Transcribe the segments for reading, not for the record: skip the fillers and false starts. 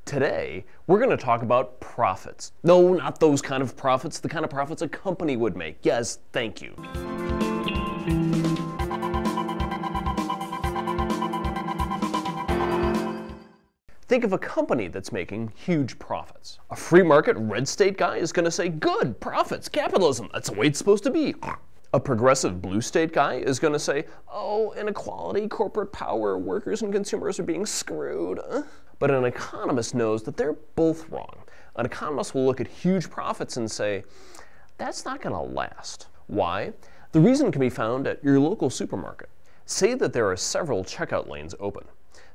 Today, we're going to talk about profits. No, not those kind of profits, the kind of profits a company would make. Yes, thank you. Think of a company that's making huge profits. A free market red state guy is going to say, good, profits, capitalism, that's the way it's supposed to be. A progressive blue state guy is going to say, oh, inequality, corporate power, workers and consumers are being screwed. But an economist knows that they're both wrong. An economist will look at huge profits and say, that's not going to last. Why? The reason can be found at your local supermarket. Say that there are several checkout lanes open.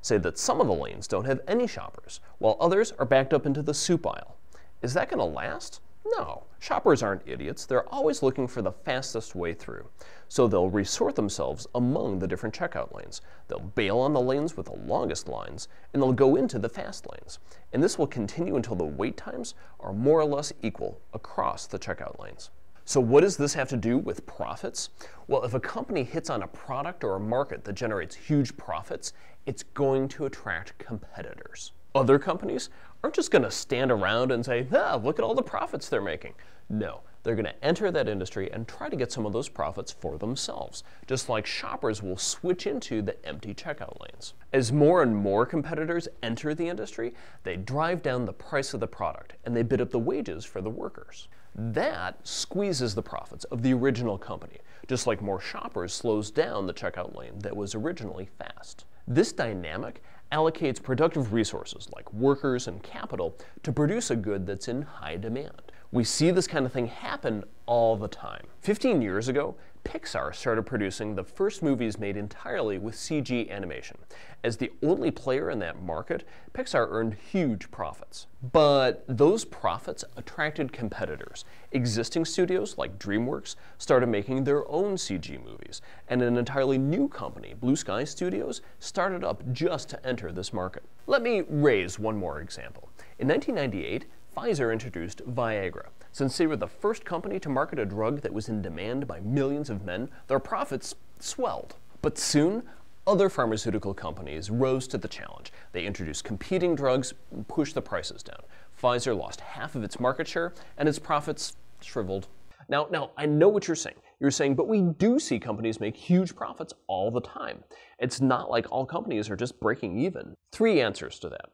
Say that some of the lanes don't have any shoppers, while others are backed up into the soup aisle. Is that going to last? No. Shoppers aren't idiots. They're always looking for the fastest way through. So they'll resort themselves among the different checkout lanes. They'll bail on the lanes with the longest lines, and they'll go into the fast lanes. And this will continue until the wait times are more or less equal across the checkout lanes. So what does this have to do with profits? Well, if a company hits on a product or a market that generates huge profits, it's going to attract competitors. Other companies aren't just going to stand around and say, look at all the profits they're making. No, they're going to enter that industry and try to get some of those profits for themselves, just like shoppers will switch into the empty checkout lanes. As more and more competitors enter the industry, they drive down the price of the product and they bid up the wages for the workers. That squeezes the profits of the original company, just like more shoppers slows down the checkout lane that was originally fast. This dynamic allocates productive resources like workers and capital to produce a good that's in high demand. We see this kind of thing happen all the time. 15 years ago, Pixar started producing the first movies made entirely with CG animation. As the only player in that market, Pixar earned huge profits. But those profits attracted competitors. Existing studios like DreamWorks started making their own CG movies, and an entirely new company, Blue Sky Studios, started up just to enter this market. Let me raise one more example. In 1998, Pfizer introduced Viagra. Since they were the first company to market a drug that was in demand by millions of men, their profits swelled. But soon, other pharmaceutical companies rose to the challenge. They introduced competing drugs and pushed the prices down. Pfizer lost half of its market share, and its profits shriveled. Now, I know what you're saying. You're saying, but we do see companies make huge profits all the time. It's not like all companies are just breaking even. 3 answers to that.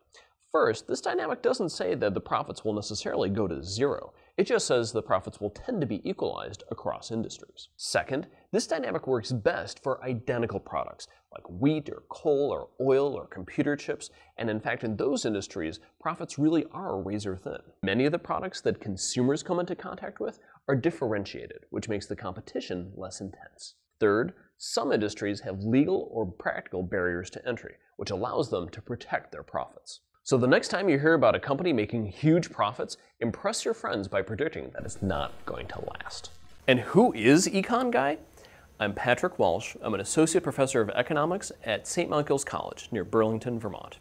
First, this dynamic doesn't say that the profits will necessarily go to zero. It just says the profits will tend to be equalized across industries. Second, this dynamic works best for identical products like wheat or coal or oil or computer chips, and in fact in those industries, profits really are razor thin. Many of the products that consumers come into contact with are differentiated, which makes the competition less intense. Third, some industries have legal or practical barriers to entry, which allows them to protect their profits. So the next time you hear about a company making huge profits, impress your friends by predicting that it's not going to last. And who is Econguy? I'm Patrick Walsh. I'm an associate professor of economics at St. Michael's College near Burlington, Vermont.